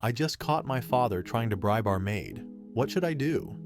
I just caught my father trying to bribe our maid. What should I do?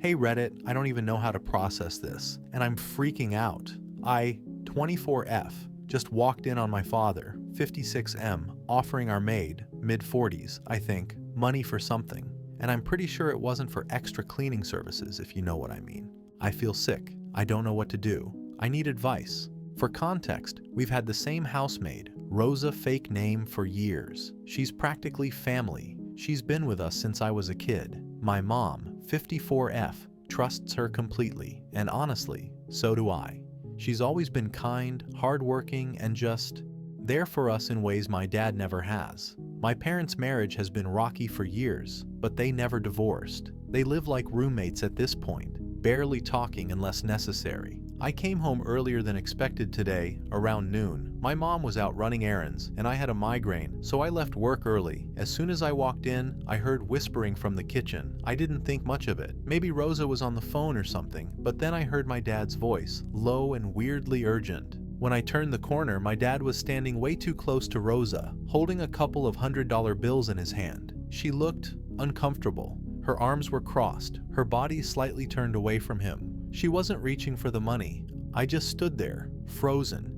Hey Reddit, I don't even know how to process this, and I'm freaking out. 24F, just walked in on my father, 56M, offering our maid, mid-40s, I think, money for something. And I'm pretty sure it wasn't for extra cleaning services, if you know what I mean. I feel sick. I don't know what to do. I need advice. For context, we've had the same housemaid, Rosa fake name, for years. She's practically family. She's been with us since I was a kid. My mom, 54F, trusts her completely, and honestly, so do I. She's always been kind, hardworking, and just there for us in ways my dad never has. My parents' marriage has been rocky for years, but they never divorced. They live like roommates at this point, barely talking unless necessary. I came home earlier than expected today, around noon. My mom was out running errands, and I had a migraine, so I left work early. As soon as I walked in, I heard whispering from the kitchen. I didn't think much of it. Maybe Rosa was on the phone or something, but then I heard my dad's voice, low and weirdly urgent. When I turned the corner, my dad was standing way too close to Rosa, holding a couple of $100 bills in his hand. She looked uncomfortable. Her arms were crossed, her body slightly turned away from him. She wasn't reaching for the money. I just stood there, frozen.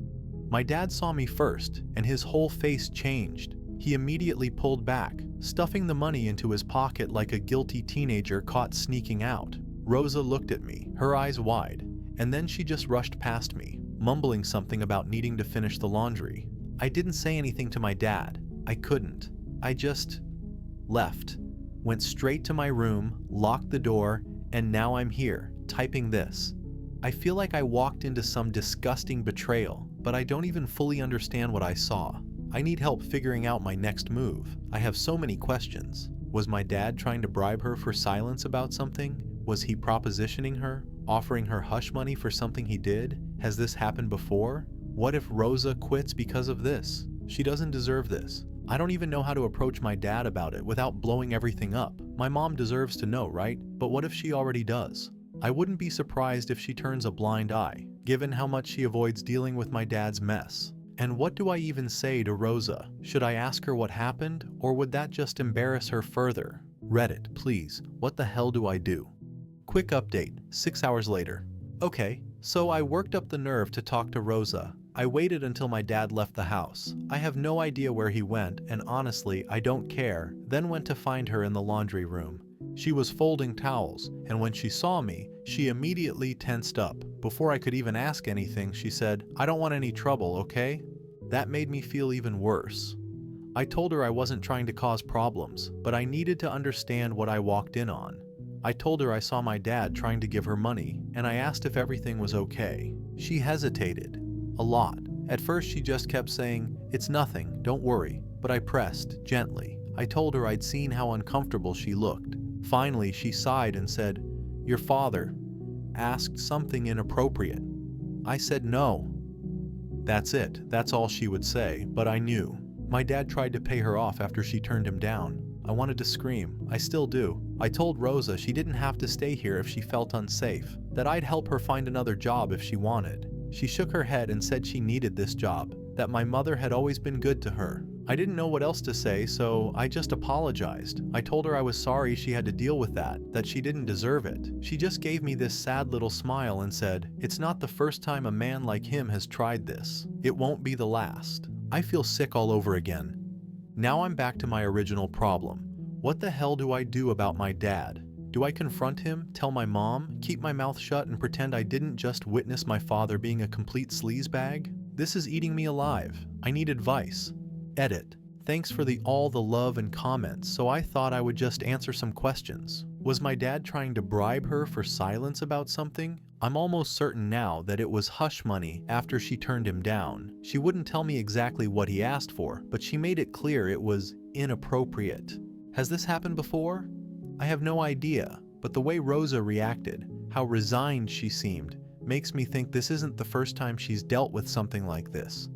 My dad saw me first, and his whole face changed. He immediately pulled back, stuffing the money into his pocket like a guilty teenager caught sneaking out. Rosa looked at me, her eyes wide, and then she just rushed past me, mumbling something about needing to finish the laundry. I didn't say anything to my dad. I couldn't. I just left, went straight to my room, locked the door, and now I'm here, typing this. I feel like I walked into some disgusting betrayal, but I don't even fully understand what I saw. I need help figuring out my next move. I have so many questions. Was my dad trying to bribe her for silence about something? Was he propositioning her, offering her hush money for something he did? Has this happened before? What if Rosa quits because of this? She doesn't deserve this. I don't even know how to approach my dad about it without blowing everything up. My mom deserves to know, right? But what if she already does? I wouldn't be surprised if she turns a blind eye, given how much she avoids dealing with my dad's mess. And what do I even say to Rosa? Should I ask her what happened, or would that just embarrass her further? Reddit, please, what the hell do I do? Quick update, 6 hours later. Okay, so I worked up the nerve to talk to Rosa. I waited until my dad left the house. I have no idea where he went, and honestly, I don't care. Then went to find her in the laundry room. She was folding towels, and when she saw me, she immediately tensed up. Before I could even ask anything, she said, "I don't want any trouble, okay?" That made me feel even worse. I told her I wasn't trying to cause problems, but I needed to understand what I walked in on. I told her I saw my dad trying to give her money, and I asked if everything was okay. She hesitated. A lot. At first she just kept saying, "It's nothing, don't worry," but I pressed, gently. I told her I'd seen how uncomfortable she looked. Finally, she sighed and said, "Your father asked something inappropriate." I said no. That's it. That's all she would say, but I knew. My dad tried to pay her off after she turned him down. I wanted to scream. I still do. I told Rosa she didn't have to stay here if she felt unsafe, that I'd help her find another job if she wanted. She shook her head and said she needed this job, that my mother had always been good to her. I didn't know what else to say, so I just apologized. I told her I was sorry she had to deal with that she didn't deserve it. She just gave me this sad little smile and said, "It's not the first time a man like him has tried this. It won't be the last." I feel sick all over again. Now I'm back to my original problem. What the hell do I do about my dad? Do I confront him, tell my mom, keep my mouth shut and pretend I didn't just witness my father being a complete sleazebag? This is eating me alive. I need advice. Edit. Thanks for all the love and comments, so I thought I would just answer some questions. Was my dad trying to bribe her for silence about something? I'm almost certain now that it was hush money after she turned him down. She wouldn't tell me exactly what he asked for, but she made it clear it was inappropriate. Has this happened before? I have no idea, but the way Rosa reacted, how resigned she seemed, makes me think this isn't the first time she's dealt with something like this.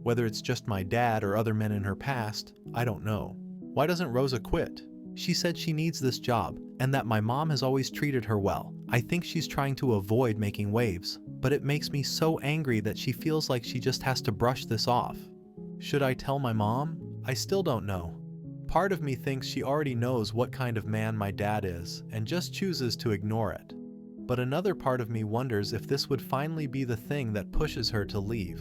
Whether it's just my dad or other men in her past, I don't know. Why doesn't Rosa quit? She said she needs this job, and that my mom has always treated her well. I think she's trying to avoid making waves, but it makes me so angry that she feels like she just has to brush this off. Should I tell my mom? I still don't know. Part of me thinks she already knows what kind of man my dad is and just chooses to ignore it. But another part of me wonders if this would finally be the thing that pushes her to leave.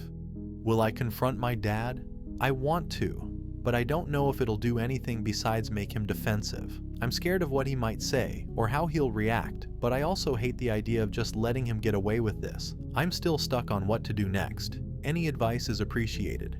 Will I confront my dad? I want to, but I don't know if it'll do anything besides make him defensive. I'm scared of what he might say or how he'll react, but I also hate the idea of just letting him get away with this. I'm still stuck on what to do next. Any advice is appreciated.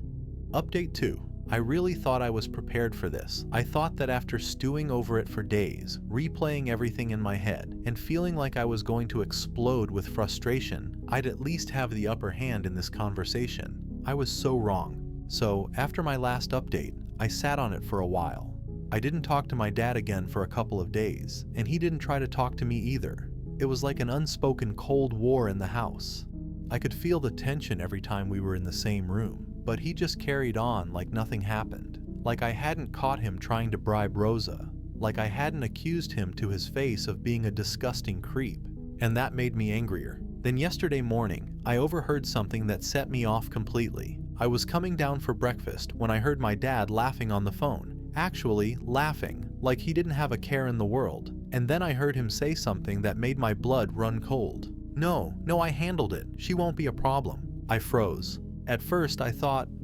Update 2. I really thought I was prepared for this. I thought that after stewing over it for days, replaying everything in my head, and feeling like I was going to explode with frustration, I'd at least have the upper hand in this conversation. I was so wrong. So, after my last update, I sat on it for a while. I didn't talk to my dad again for a couple of days, and he didn't try to talk to me either. It was like an unspoken Cold War in the house. I could feel the tension every time we were in the same room, but he just carried on like nothing happened. Like I hadn't caught him trying to bribe Rosa. Like I hadn't accused him to his face of being a disgusting creep. And that made me angrier. Then yesterday morning, I overheard something that set me off completely. I was coming down for breakfast when I heard my dad laughing on the phone. Actually, laughing, like he didn't have a care in the world. And then I heard him say something that made my blood run cold. No, I handled it. She won't be a problem. I froze. At first I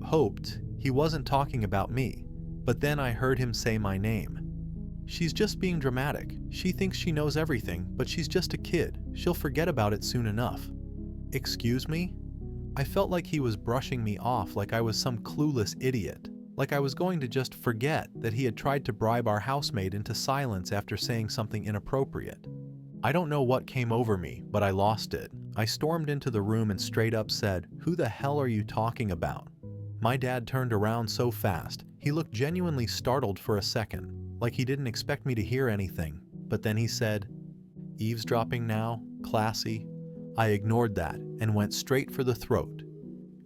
hoped he wasn't talking about me. But then I heard him say my name. She's just being dramatic. She thinks she knows everything, but she's just a kid. She'll forget about it soon enough. Excuse me? I felt like he was brushing me off like I was some clueless idiot. Like I was going to just forget that he had tried to bribe our housemaid into silence after saying something inappropriate. I don't know what came over me, but I lost it. I stormed into the room and straight up said, "Who the hell are you talking about?" My dad turned around so fast, he looked genuinely startled for a second, like he didn't expect me to hear anything. But then he said, "Eavesdropping now? Classy?" I ignored that and went straight for the throat.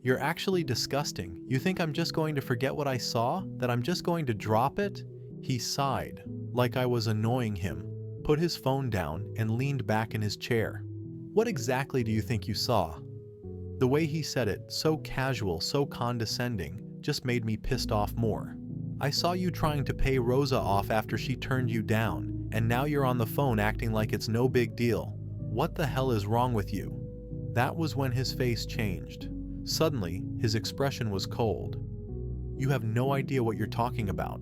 "You're actually disgusting. You think I'm just going to forget what I saw? That I'm just going to drop it?" He sighed, like I was annoying him, put his phone down, and leaned back in his chair. "What exactly do you think you saw?" The way he said it, so casual, so condescending, just made me pissed off more. "I saw you trying to pay Rosa off after she turned you down, and now you're on the phone acting like it's no big deal. What the hell is wrong with you?" That was when his face changed. Suddenly, his expression was cold. "You have no idea what you're talking about."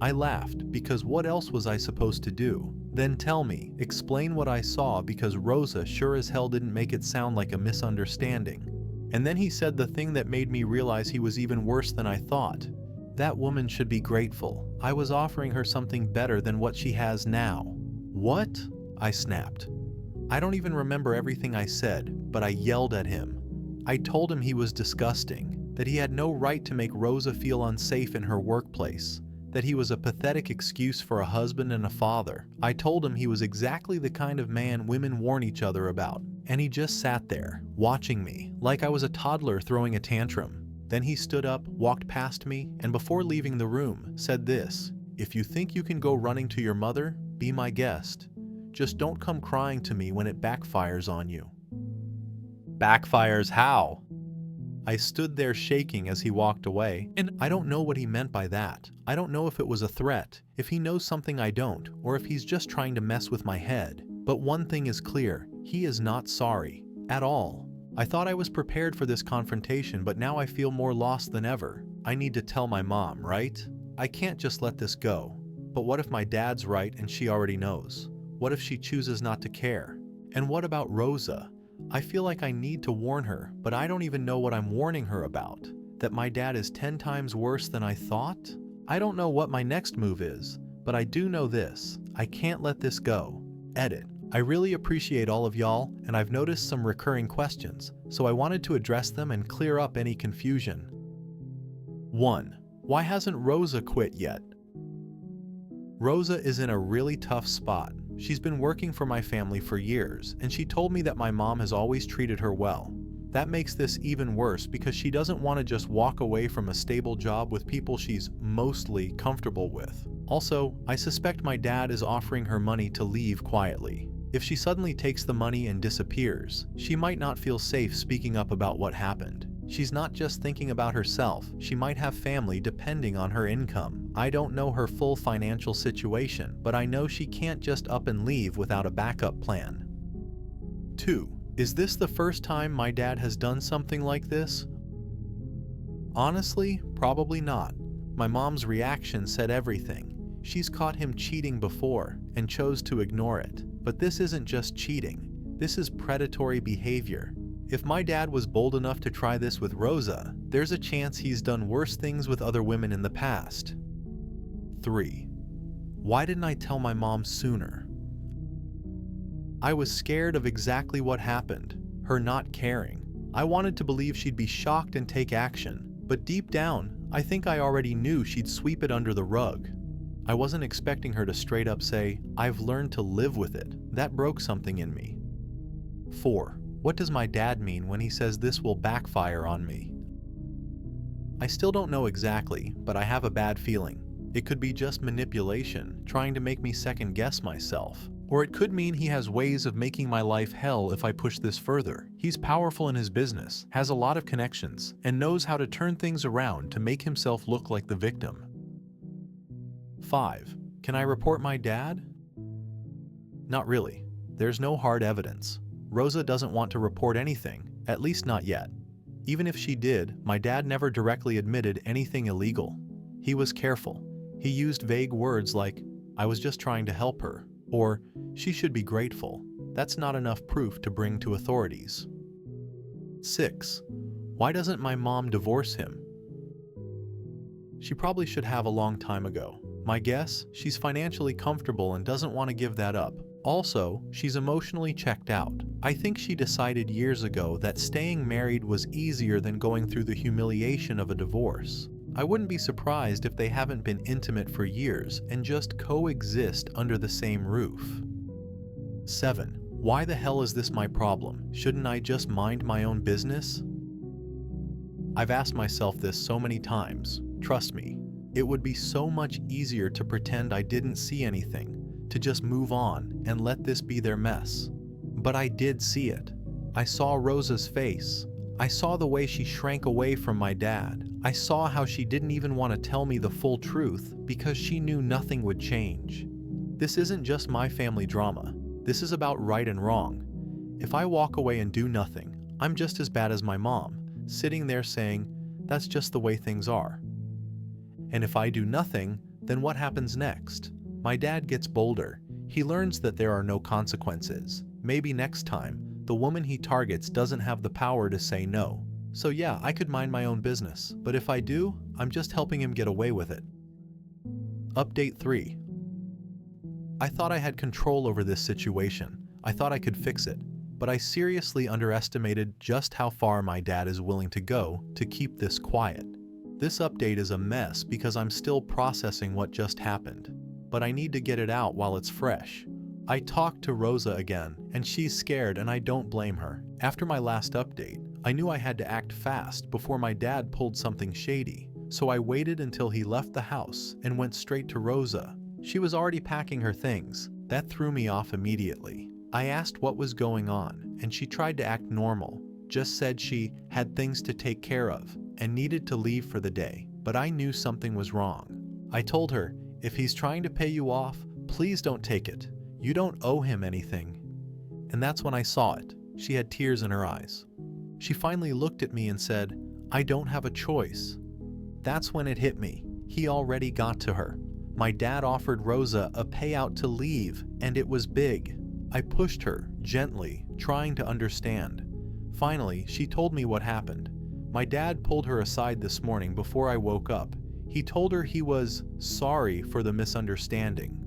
I laughed, because what else was I supposed to do? "Then tell me, explain what I saw, because Rosa sure as hell didn't make it sound like a misunderstanding." And then he said the thing that made me realize he was even worse than I thought. "That woman should be grateful. I was offering her something better than what she has now." "What?" I snapped. I don't even remember everything I said, but I yelled at him. I told him he was disgusting, that he had no right to make Rosa feel unsafe in her workplace, that he was a pathetic excuse for a husband and a father. I told him he was exactly the kind of man women warn each other about, and he just sat there, watching me, like I was a toddler throwing a tantrum. Then he stood up, walked past me, and before leaving the room, said this: "If you think you can go running to your mother, be my guest. Just don't come crying to me when it backfires on you." Backfires how? I stood there shaking as he walked away, and I don't know what he meant by that. I don't know if it was a threat, if he knows something I don't, or if he's just trying to mess with my head. But one thing is clear, he is not sorry. At all. I thought I was prepared for this confrontation, but now I feel more lost than ever. I need to tell my mom, right? I can't just let this go. But what if my dad's right and she already knows? What if she chooses not to care? And what about Rosa? I feel like I need to warn her, but I don't even know what I'm warning her about. That my dad is 10 times worse than I thought? I don't know what my next move is, but I do know this: I can't let this go. Edit. I really appreciate all of y'all, and I've noticed some recurring questions, so I wanted to address them and clear up any confusion. 1. Why hasn't Rosa quit yet? Rosa is in a really tough spot. She's been working for my family for years, and she told me that my mom has always treated her well. That makes this even worse because she doesn't want to just walk away from a stable job with people she's mostly comfortable with. Also, I suspect my dad is offering her money to leave quietly. If she suddenly takes the money and disappears, she might not feel safe speaking up about what happened. She's not just thinking about herself, she might have family depending on her income. I don't know her full financial situation, but I know she can't just up and leave without a backup plan. 2. Is this the first time my dad has done something like this? Honestly, probably not. My mom's reaction said everything. She's caught him cheating before and chose to ignore it. But this isn't just cheating. This is predatory behavior. If my dad was bold enough to try this with Rosa, there's a chance he's done worse things with other women in the past. 3. Why didn't I tell my mom sooner? I was scared of exactly what happened, her not caring. I wanted to believe she'd be shocked and take action, but deep down, I think I already knew she'd sweep it under the rug. I wasn't expecting her to straight up say, "I've learned to live with it." That broke something in me. 4. What does my dad mean when he says this will backfire on me? I still don't know exactly, but I have a bad feeling. It could be just manipulation, trying to make me second guess myself. Or it could mean he has ways of making my life hell if I push this further. He's powerful in his business, has a lot of connections, and knows how to turn things around to make himself look like the victim. 5. Can I report my dad? Not really. There's no hard evidence. Rosa doesn't want to report anything, at least not yet. Even if she did, my dad never directly admitted anything illegal. He was careful. He used vague words like, "I was just trying to help her," or "she should be grateful." That's not enough proof to bring to authorities. 6. Why doesn't my mom divorce him? She probably should have a long time ago. My guess, she's financially comfortable and doesn't want to give that up. Also, she's emotionally checked out. I think she decided years ago that staying married was easier than going through the humiliation of a divorce. I wouldn't be surprised if they haven't been intimate for years and just coexist under the same roof. 7. Why the hell is this my problem? Shouldn't I just mind my own business? I've asked myself this so many times. Trust me, it would be so much easier to pretend I didn't see anything, to just move on and let this be their mess. But I did see it. I saw Rosa's face. I saw the way she shrank away from my dad. I saw how she didn't even want to tell me the full truth because she knew nothing would change. This isn't just my family drama. This is about right and wrong. If I walk away and do nothing, I'm just as bad as my mom, sitting there saying, "That's just the way things are." And if I do nothing, then what happens next? My dad gets bolder. He learns that there are no consequences. Maybe next time, the woman he targets doesn't have the power to say no. So yeah, I could mind my own business, but if I do, I'm just helping him get away with it. Update 3. I thought I had control over this situation. I thought I could fix it, but I seriously underestimated just how far my dad is willing to go to keep this quiet. This update is a mess because I'm still processing what just happened, but I need to get it out while it's fresh. I talked to Rosa again, and she's scared, and I don't blame her. After my last update, I knew I had to act fast before my dad pulled something shady, so I waited until he left the house and went straight to Rosa. She was already packing her things. That threw me off immediately. I asked what was going on, and she tried to act normal, just said she had things to take care of and needed to leave for the day, but I knew something was wrong. I told her, "If he's trying to pay you off, please don't take it. You don't owe him anything." And that's when I saw it. She had tears in her eyes. She finally looked at me and said, "I don't have a choice." That's when it hit me. He already got to her. My dad offered Rosa a payout to leave, and it was big. I pushed her, gently, trying to understand. Finally, she told me what happened. My dad pulled her aside this morning before I woke up. He told her he was sorry for the misunderstanding.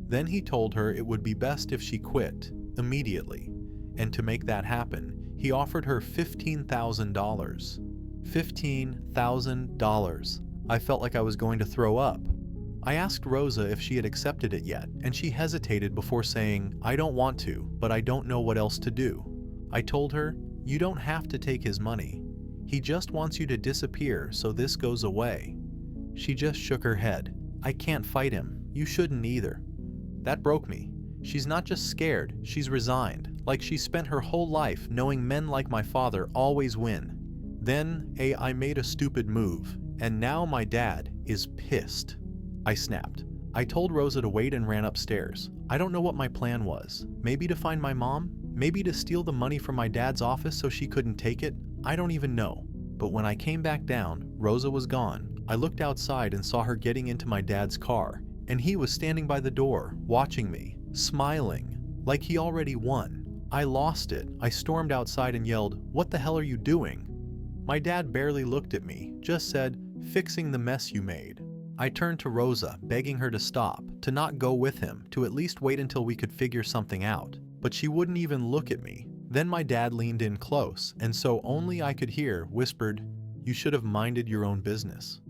Then he told her it would be best if she quit, immediately. And to make that happen, he offered her $15,000. $15,000. I felt like I was going to throw up. I asked Rosa if she had accepted it yet, and she hesitated before saying, "I don't want to, but I don't know what else to do." I told her, "You don't have to take his money. He just wants you to disappear so this goes away." She just shook her head. "I can't fight him. You shouldn't either." That broke me. She's not just scared, she's resigned, like she spent her whole life knowing men like my father always win. Then, I made a stupid move, and now my dad, is pissed. I snapped. I told Rosa to wait and ran upstairs. I don't know what my plan was. Maybe to find my mom? Maybe to steal the money from my dad's office so she couldn't take it? I don't even know. But when I came back down, Rosa was gone. I looked outside and saw her getting into my dad's car, and he was standing by the door, watching me, smiling, like he already won. I lost it. I stormed outside and yelled, "What the hell are you doing?" My dad barely looked at me, just said, "Fixing the mess you made." I turned to Rosa, begging her to stop, to not go with him, to at least wait until we could figure something out. But she wouldn't even look at me. Then my dad leaned in close, and so only I could hear, whispered, "You should have minded your own business."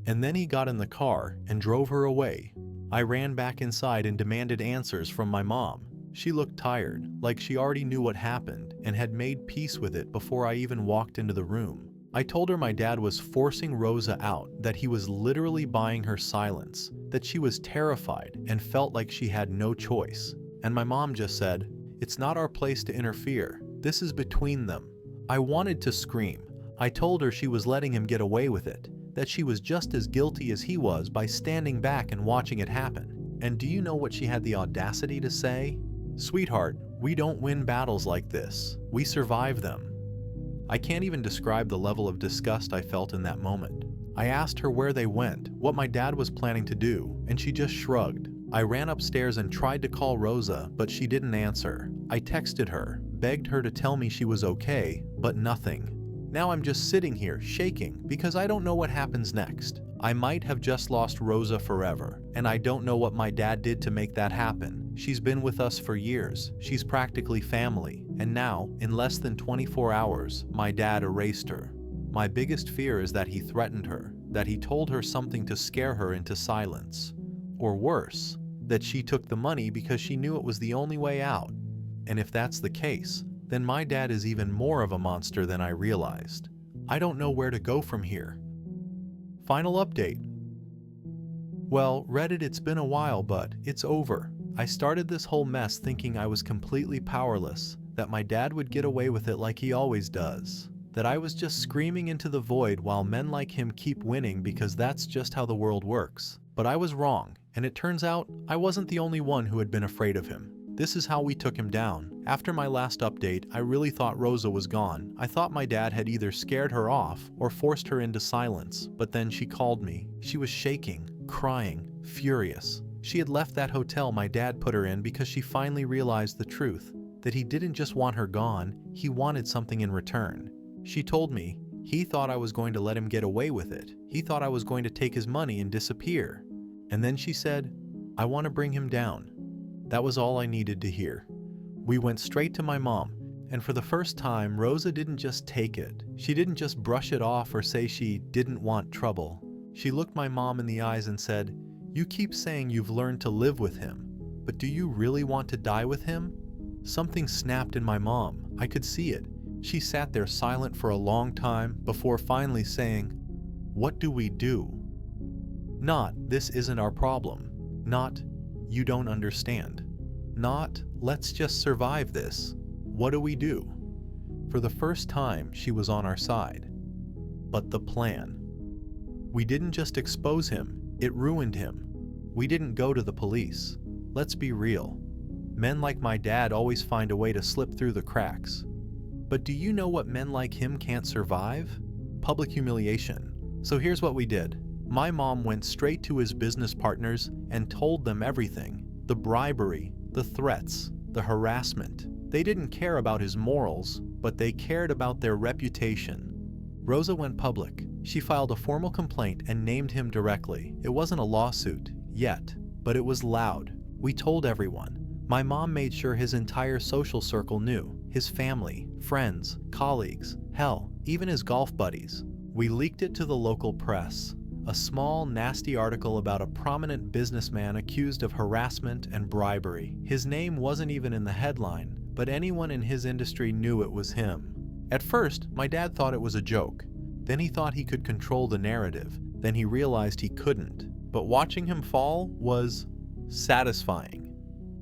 And then he got in the car and drove her away. I ran back inside and demanded answers from my mom. She looked tired, like she already knew what happened and had made peace with it before I even walked into the room. I told her my dad was forcing Rosa out, that he was literally buying her silence, that she was terrified and felt like she had no choice. And my mom just said, "It's not our place to interfere. This is between them." I wanted to scream. I told her she was letting him get away with it, that she was just as guilty as he was by standing back and watching it happen. And do you know what she had the audacity to say? "Sweetheart, we don't win battles like this. We survive them." I can't even describe the level of disgust I felt in that moment. I asked her where they went, what my dad was planning to do, and she just shrugged. I ran upstairs and tried to call Rosa, but she didn't answer. I texted her, begged her to tell me she was okay, but nothing. Now I'm just sitting here, shaking, because I don't know what happens next. I might have just lost Rosa forever, and I don't know what my dad did to make that happen. She's been with us for years, she's practically family, and now, in less than 24 hours, my dad erased her. My biggest fear is that he threatened her, that he told her something to scare her into silence. Or worse, that she took the money because she knew it was the only way out. And if that's the case, then my dad is even more of a monster than I realized. I don't know where to go from here. Final update. Well, Reddit, it's been a while, but it's over. I started this whole mess thinking I was completely powerless, that my dad would get away with it like he always does, that I was just screaming into the void while men like him keep winning because that's just how the world works. But I was wrong, and it turns out I wasn't the only one who had been afraid of him. This is how we took him down. After my last update, I really thought Rosa was gone. I thought my dad had either scared her off or forced her into silence, but then she called me. She was shaking, crying, furious. She had left that hotel my dad put her in because she finally realized the truth, that he didn't just want her gone, he wanted something in return. She told me he thought I was going to let him get away with it. He thought I was going to take his money and disappear. And then she said, "I want to bring him down." That was all I needed to hear. We went straight to my mom, and for the first time, Rosa didn't just take it. She didn't just brush it off or say she didn't want trouble. She looked my mom in the eyes and said, "You keep saying you've learned to live with him, but do you really want to die with him?" Something snapped in my mom. I could see it. She sat there silent for a long time before finally saying, "What do we do?" Not, "This isn't our problem." Not, "You don't understand." Not, "Let's just survive this. What do we do?" For the first time, she was on our side. But the plan. We didn't just expose him, it ruined him. We didn't go to the police. Let's be real. Men like my dad always find a way to slip through the cracks. But do you know what men like him can't survive? Public humiliation. So here's what we did. My mom went straight to his business partners and told them everything. The bribery, the threats, the harassment. They didn't care about his morals, but they cared about their reputation. Rosa went public. She filed a formal complaint and named him directly. It wasn't a lawsuit, yet, but it was loud. We told everyone. My mom made sure his entire social circle knew. His family, friends, colleagues, hell, even his golf buddies. We leaked it to the local press. A small, nasty article about a prominent businessman accused of harassment and bribery. His name wasn't even in the headline, but anyone in his industry knew it was him. At first, my dad thought it was a joke. Then he thought he could control the narrative. Then he realized he couldn't. But watching him fall was satisfying.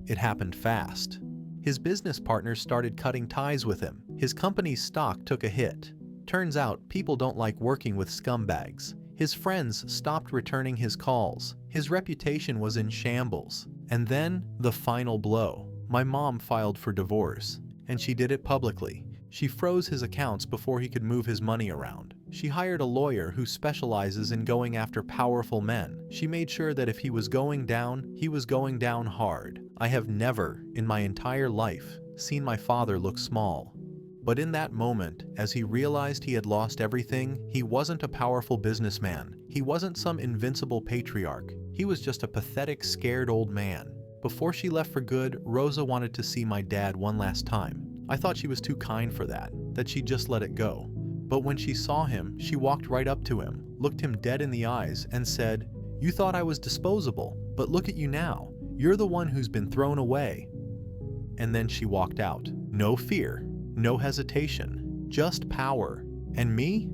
It happened fast. His business partners started cutting ties with him. His company's stock took a hit. Turns out, people don't like working with scumbags. His friends stopped returning his calls. His reputation was in shambles. And then, the final blow. My mom filed for divorce, and she did it publicly. She froze his accounts before he could move his money around. She hired a lawyer who specializes in going after powerful men. She made sure that if he was going down, he was going down hard. I have never, in my entire life, seen my father look small. But in that moment, as he realized he had lost everything, he wasn't a powerful businessman. He wasn't some invincible patriarch. He was just a pathetic, scared old man. Before she left for good, Rosa wanted to see my dad one last time. I thought she was too kind for that she'd just let it go. But when she saw him, she walked right up to him, looked him dead in the eyes, and said, "You thought I was disposable, but look at you now. You're the one who's been thrown away." And then she walked out. No fear, no hesitation, just power. And me?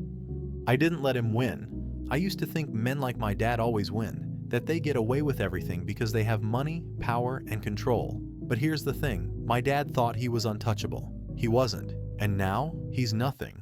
I didn't let him win. I used to think men like my dad always win, that they get away with everything because they have money, power, and control. But here's the thing, my dad thought he was untouchable. He wasn't, and now he's nothing.